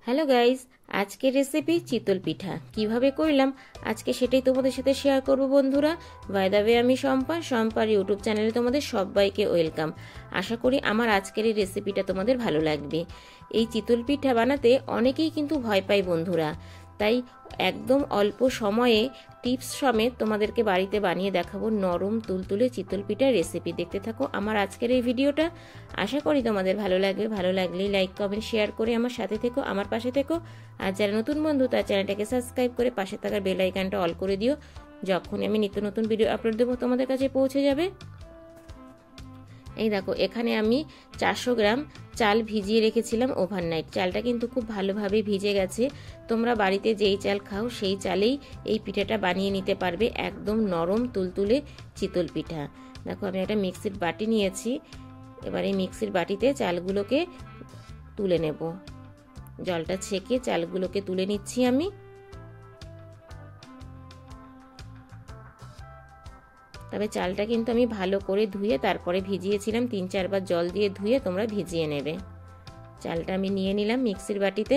Hello guys, আজকের recipe চিতল পিঠা কিভাবে করলাম আজকে সেটাই তোমাদের সাথে শেয়ার করব বন্ধুরা। বাই দ্য ওয়ে, আমি শম্পার ইউটিউব চ্যানেলে তোমাদের সবাইকে ওয়েলকাম। আশা করি আমার আজকের এই রেসিপিটা তোমাদের ভালো লাগবে। এই চিতল পিঠা বানাতে অনেকেই কিন্তু ভয় পায় বন্ধুরা, তাই একদম অল্প সময়ে টিপস সমেত তোমাদেরকে বাড়িতে বানিয়ে দেখাবো নরম তুলতুলে চিতল পিঠার রেসিপি। দেখতে থাকো আমার আজকের এই ভিডিওটা, আশা করি তোমাদের ভালো লাগবে। ভালো লাগলেই লাইক কমেন্ট শেয়ার করে আমার সাথে থেকো, আমার পাশে থেকো। আর যারা নতুন বন্ধু তার চ্যানেলটাকে সাবস্ক্রাইব করে পাশে থাকার বেল আইকনটা অল করে দিও, যখন আমি নিত্য নতুন ভিডিও আপলোড দেবো তোমাদের কাছে পৌঁছে যাবে। এই দেখো, এখানে আমি 400 গ্রাম চাল ভিজিয়ে রেখেছিলাম ওভারনাইট। চালটা কিন্তু খুব ভালোভাবে ভিজে গেছে। তোমরা বাড়িতে যেই চাল খাও সেই চালেই এই পিঠাটা বানিয়ে নিতে পারবে, একদম নরম তুলতুলে চিতল পিঠা। দেখো, আমি একটা মিক্সির বাটি নিয়েছি। এবার এই মিক্সির বাটিতে চালগুলোকে তুলে নেব। জলটা ছেঁকে চালগুলোকে তুলে নিচ্ছি আমি। তবে চালটা কিন্তু আমি ভালো করে ধুয়ে তারপরে ভিজিয়েছিলাম, 3-4 বার জল দিয়ে ধুয়ে তোমরা ভিজিয়ে নেবে। চালটা আমি নিয়ে নিলাম মিক্সির বাটিতে।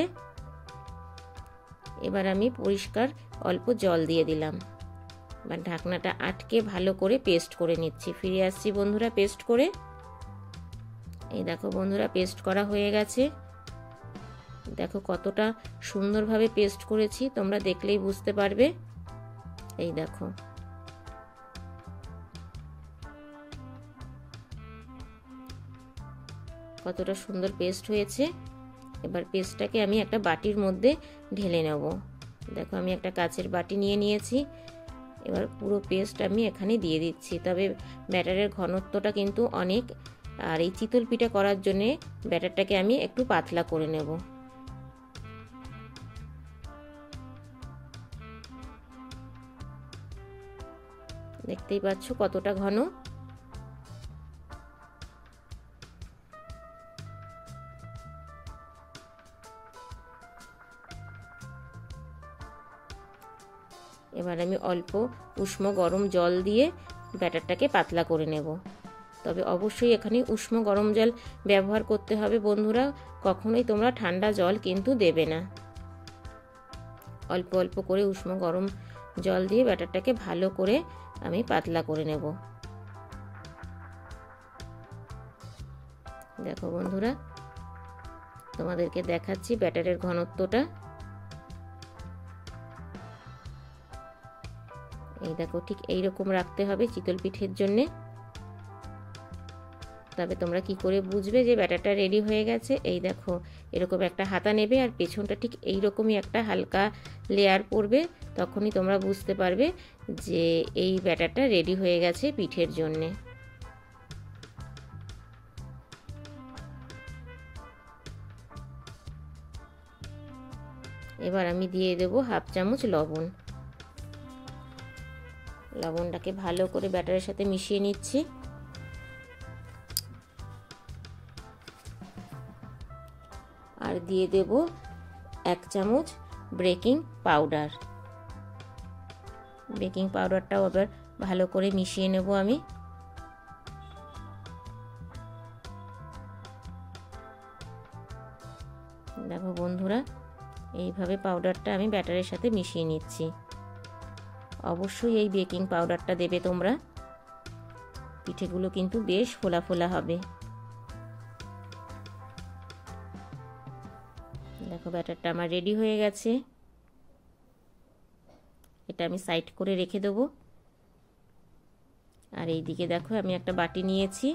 এবার আমি পরিষ্কার অল্প জল দিয়ে দিলাম। এবার ঢাকনাটা আটকে ভালো করে পেস্ট করে নিচ্ছি। ফিরে আসছি বন্ধুরা পেস্ট করে। এই দেখো বন্ধুরা, পেস্ট করা হয়ে গেছে। দেখো কতটা সুন্দরভাবে পেস্ট করেছি, তোমরা দেখলেই বুঝতে পারবে। এই দেখো, কতটা সুন্দর পেস্ট হয়েছে। এবার পেস্টটাকে আমি একটা বাটির মধ্যে ঢেলে নেব। দেখো, আমি একটা কাচের বাটি নিয়ে নিয়েছি। এবার পুরো পেস্ট আমি এখানে দিয়ে দিচ্ছি। তবে ব্যাটারের ঘনত্বটা কিন্তু অনেক, আর এই চিতল পিঠা করার জন্যে ব্যাটারটাকে আমি একটু পাতলা করে নেব। দেখতেই পাচ্ছ কতটা ঘন। এবার আমি অল্প উষ্ণ গরম জল দিয়ে ব্যাটারটাকে পাতলা করে নেব। তবে অবশ্যই এখানে উষ্ণ গরম জল ব্যবহার করতে হবে বন্ধুরা, কখনোই তোমরা ঠান্ডা জল কিন্তু দেবে না। অল্প অল্প করে উষ্ণ গরম জল দিয়ে ব্যাটারটাকে ভালো করে আমি পাতলা করে নেব। দেখো বন্ধুরা, তোমাদেরকে দেখাচ্ছি ব্যাটারের ঘনত্বটা। এই দেখো, ঠিক এইরকম রাখতে হবে চিতল পিঠের জন্যে। তবে তোমরা কি করে বুঝবে যে ব্যাটারটা রেডি হয়ে গেছে? এই দেখো, এরকম একটা হাতা নেবে আর পেছনটা ঠিক এইরকমই একটা হালকা লেয়ার পড়বে, তখনই তোমরা বুঝতে পারবে যে এই ব্যাটারটা রেডি হয়ে গেছে পিঠের জন্যে। এবার আমি দিয়ে দেবো 1/2 চামচ লবণ। লবণটাকে ভালো করে ব্যাটারের সাথে মিশিয়ে নিচ্ছি। আর দিয়ে দেব 1 চামচ বেকিং পাউডার। বেকিং পাউডারটাও আবার ভালো করে মিশিয়ে নেব আমি। দেখো বন্ধুরা, এইভাবে পাউডারটা আমি ব্যাটারের সাথে মিশিয়ে নিচ্ছি। অবশ্যই এই বেকিং পাউডারটা দেবে তোমরা, পিঠেগুলো কিন্তু বেশ ফোলা ফোলা হবে। দেখো, ব্যাটারটা আমার রেডি হয়ে গেছে। এটা আমি সাইড করে রেখে দেবো। আর এই দিকে দেখো, আমি একটা বাটি নিয়েছি,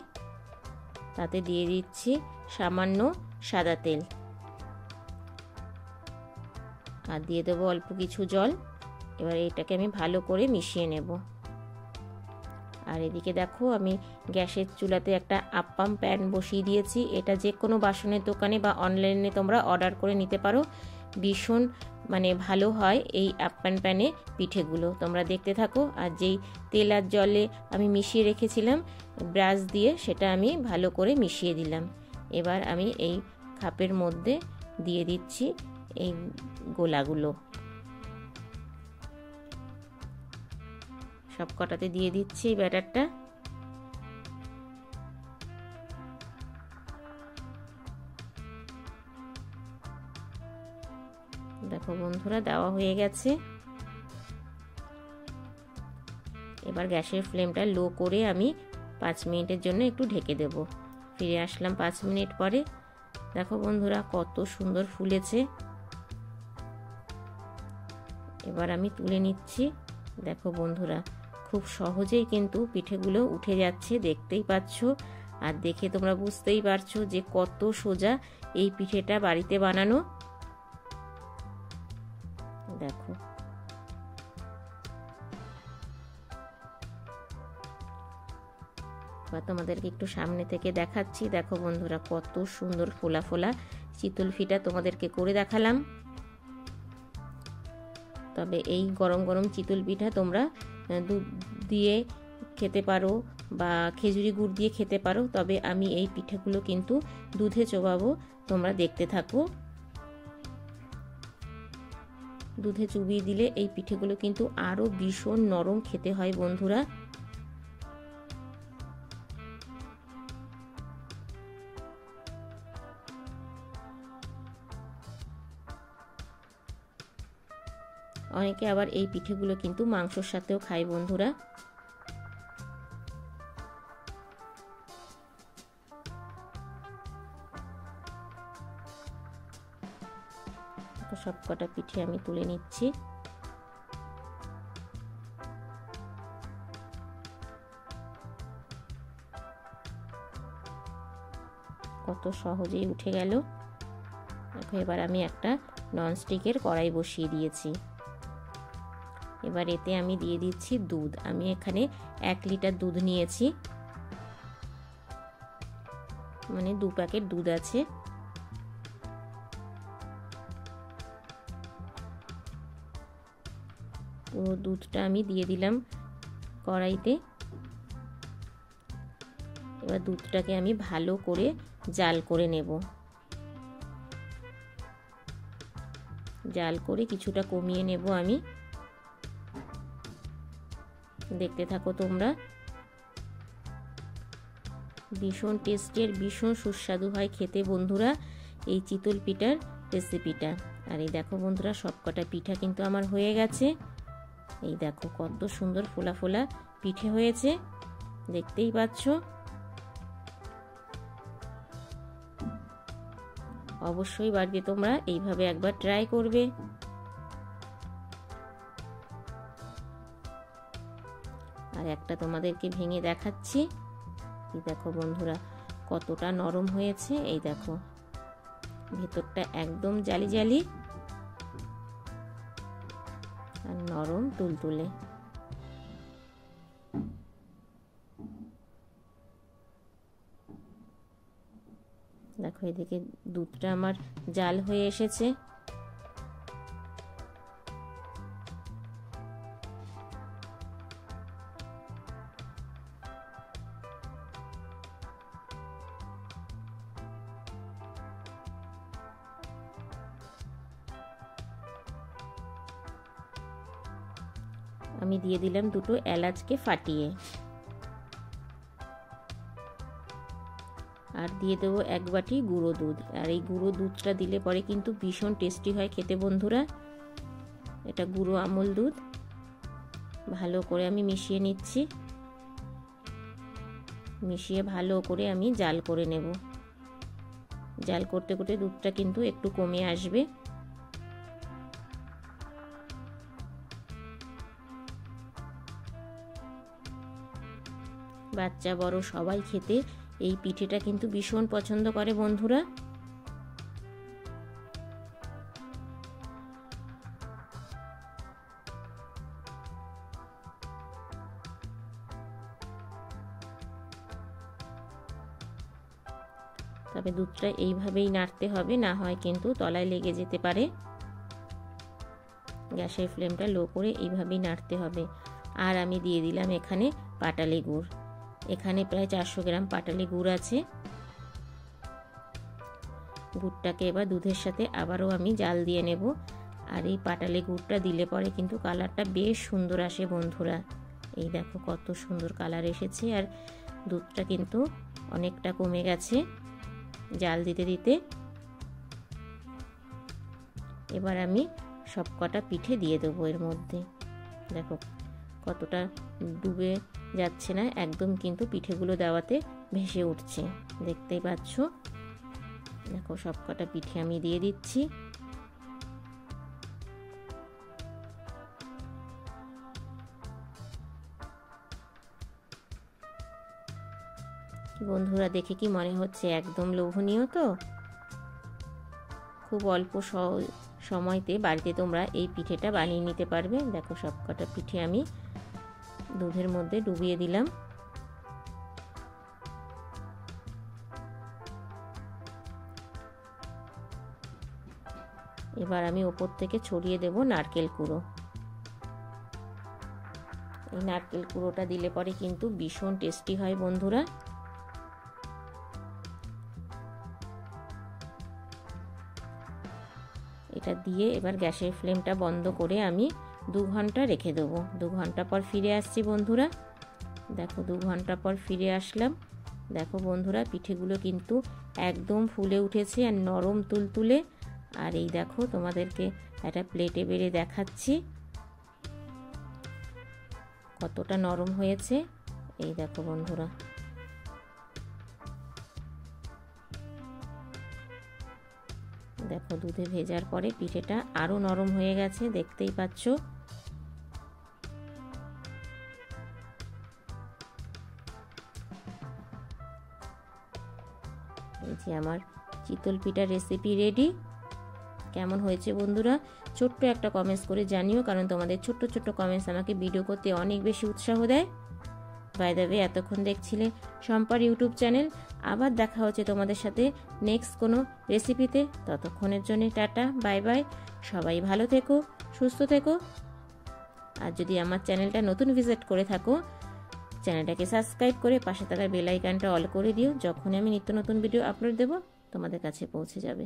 তাতে দিয়ে দিচ্ছি সামান্য সাদা তেল। আর দিয়ে দেবো অল্প কিছু জল। এবার এইটাকে আমি ভালো করে মিশিয়ে নেব। আর এদিকে দেখো, আমি গ্যাসের চুলাতে একটা আপ্পাম প্যান বসিয়ে দিয়েছি। এটা যে কোনো বাসনের দোকানে বা অনলাইনে তোমরা অর্ডার করে নিতে পারো। ভীষণ ভালো হয় এই আপ্পাম প্যানে পিঠেগুলো। তোমরা দেখতে থাকো। আর যেই তেল আর জলে আমি মিশিয়ে রেখেছিলাম ব্রাশ দিয়ে, সেটা আমি ভালো করে মিশিয়ে দিলাম। এবার আমি এই কাপের মধ্যে দিয়ে দিচ্ছি এই গোলাগুলো। সব কটাতে দিয়ে দিচ্ছি ব্যাটারটা। দেখো বন্ধুরা দেওয়া হয়ে গেছে। এবার গ্যাসের ফ্লেমটা লো করে আমি 5 মিনিটের জন্য একটু ঢেকে দেব। ফিরে আসলাম 5 মিনিট পরে। দেখো বন্ধুরা কত সুন্দর ফুলেছে। এবার আমি তুলে নিচ্ছি। দেখো বন্ধুরা খুব সহজেই কিন্তু পিঠেগুলো উঠে যাচ্ছে, দেখতেই পাচ্ছ। আর দেখে তোমরা বুঝতেই পারছো যে কত সোজা এই পিঠেটা বাড়িতে বানানো। দেখো বা তোমাদেরকে একটু সামনে থেকে দেখাচ্ছি। দেখো বন্ধুরা কত সুন্দর ফোলা ফোলা চিতল পিঠা তোমাদেরকে করে দেখালাম। তবে এই গরম গরম চিতল পিঠা তোমরা দুধ দিয়ে খেতে পারো বা খেজুরি গুড় দিয়ে খেতে পারো। তবে আমি এই পিঠেগুলো কিন্তু দুধে চোবাবো, তোমরা দেখতে থাকো। দুধে চুবিয়ে দিলে এই পিঠেগুলো কিন্তু আরো ভীষণ নরম খেতে হয় বন্ধুরা। অনেকে আবার এই পিঠেগুলো কিন্তু মাংসর সাথেও খায় বন্ধুরা। সবকটা পিঠে আমি তুলে নিচ্ছি। কত সহজেই উঠে গেল। দেখো এবার আমি একটা ননস্টিকের কড়াই বসিয়ে দিয়েছি। এবার এতে আমি দিয়ে দিচ্ছি দুধ। আমি এখানে 1 লিটার দুধ নিয়েছি, মানে 2 প্যাকেট দুধ আছে। পুরো দুধটা আমি দিয়ে দিলাম কড়াইতে। এবার দুধটাকে আমি ভালো করে জাল করে নেব। জাল করে কিছুটা কমিয়ে নেব আমি। দেখতে থাকো তোমরা। ভীষণ টেস্টি আর ভীষণ সুস্বাদু হয় খেতে বন্ধুরা এই চিতল পিঠার রেসিপিটা। আর এই দেখো বন্ধুরা সবকটা পিঠা কিন্তু আমার হয়ে গেছে। এই দেখো কত সুন্দর ফোলা ফোলা পিঠে হয়েছে, দেখতেই পাচ্ছ। অবশ্যই বাড়িতে তোমরা এইভাবে একবার ট্রাই করবে। আর একটা তোমাদেরকে ভেঙে দেখাচ্ছি। এই দেখো বন্ধুরা কতটা নরম হয়েছে। এই দেখো ভেতরটা একদম জালি জালি আর নরম তুলতুলে। দেখো এদিকে দুধটা আমার জাল হয়ে এসেছে। আমি দিয়ে দিলাম 2টো এলাচকে ফাটিয়ে। আর দিয়ে দেবো 1 বাটি গুঁড়ো দুধ। আর এই গুঁড়ো দুধটা দিলে পরে কিন্তু ভীষণ টেস্টি হয় খেতে বন্ধুরা। এটা গুঁড়ো আমুল দুধ। ভালো করে আমি মিশিয়ে নিচ্ছি। মিশিয়ে ভালো করে আমি জাল করে নেব। জাল করতে করতে দুধটা কিন্তু একটু কমে আসবে। বাচ্চা বড় সবাই খেতে এই পিঠেটা কিন্তু ভীষণ পছন্দ করে বন্ধুরা। তবে দুধটা এইভাবেই নাড়তে হবে, না হয় কিন্তু তলায় লেগে যেতে পারে। গ্যাসের ফ্লেমটা লো করে এইভাবেই নাড়তে হবে। আর আমি দিয়ে দিলাম এখানে পাটালি গুড়। এখানে প্রায় 400 গ্রাম পাটালি গুড় আছে। গুড়টাকে এবার দুধের সাথে আবারও আমি জাল দিয়ে নেব। আর এই পাটালি গুড়টা দিলে পরে কিন্তু কালারটা বেশ সুন্দর আসে বন্ধুরা। এই দেখো কত সুন্দর কালার এসেছে। আর দুধটা কিন্তু অনেকটা কমে গেছে জাল দিতে দিতে। এবার আমি সব কটা পিঠে দিয়ে দেবো এর মধ্যে। দেখো কতটা ডুবে যাচ্ছে না, একদম কিন্তু পিঠেগুলো দেওয়াতে ভেসে উঠছে, দেখতেই পাচ্ছ। দেখো সব কটা পিঠে আমি দিয়ে দিচ্ছি। বন্ধুরা দেখে কি মনে হচ্ছে একদম লোভনীয়? তো খুব অল্প সময়তে বাড়িতে তোমরা এই পিঠেটা বানিয়ে নিতে পারবে। দেখো সব কটা পিঠে আমি দুধের মধ্যে ডুবিয়ে দিলাম। এবার আমি ওপর থেকে ছড়িয়ে দেব নারকেল কুড়ো। এই নারকেল কুড়োটা দিলে পরে কিন্তু ভীষণ টেস্টি হয় বন্ধুরা। এটা দিয়ে এবার গ্যাসের ফ্লেমটা বন্ধ করে আমি 2 ঘন্টা রেখে দেবো। 2 ঘন্টা পর ফিরে আসছি বন্ধুরা। দেখো 2 ঘন্টা পর ফিরে আসলাম। দেখো বন্ধুরা পিঠেগুলো কিন্তু একদম ফুলে উঠেছে আর নরম তুলতুলে। আর এই দেখো তোমাদেরকে একটা প্লেটে বেড়ে দেখাচ্ছি কতটা নরম হয়েছে। এই দেখো বন্ধুরা, দেখো দুধে ভেজার পরে পিঠেটা আরো নরম হয়ে গেছে, দেখতেই পাচ্ছ। এই যে আমার চিতল পিঠার রেসিপি রেডি। কেমন হয়েছে বন্ধুরা ছোট্ট একটা কমেন্টস করে জানিও, কারণ তোমাদের ছোট্ট ছোট্ট কমেন্টস আমাকে ভিডিও করতে অনেক বেশি উৎসাহ দেয়। বাই দ্য ওয়ে এতক্ষণ দেখছিলে শম্পার ইউটিউব চ্যানেল। আবার দেখা হচ্ছে তোমাদের সাথে নেক্সট কোনো রেসিপিতে। ততক্ষণের জন্য টাটা, বাই বাই। সবাই ভালো থেকো, সুস্থ থেকো। আর যদি আমার চ্যানেলটা নতুন ভিজিট করে থাকো, চ্যানেলটাকে সাবস্ক্রাইব করে পাশে থাকা বেল আইকনটা অল করে দিও। যখনই আমি নিত্য নতুন ভিডিও আপলোড দেব তোমাদের কাছে পৌঁছে যাবে।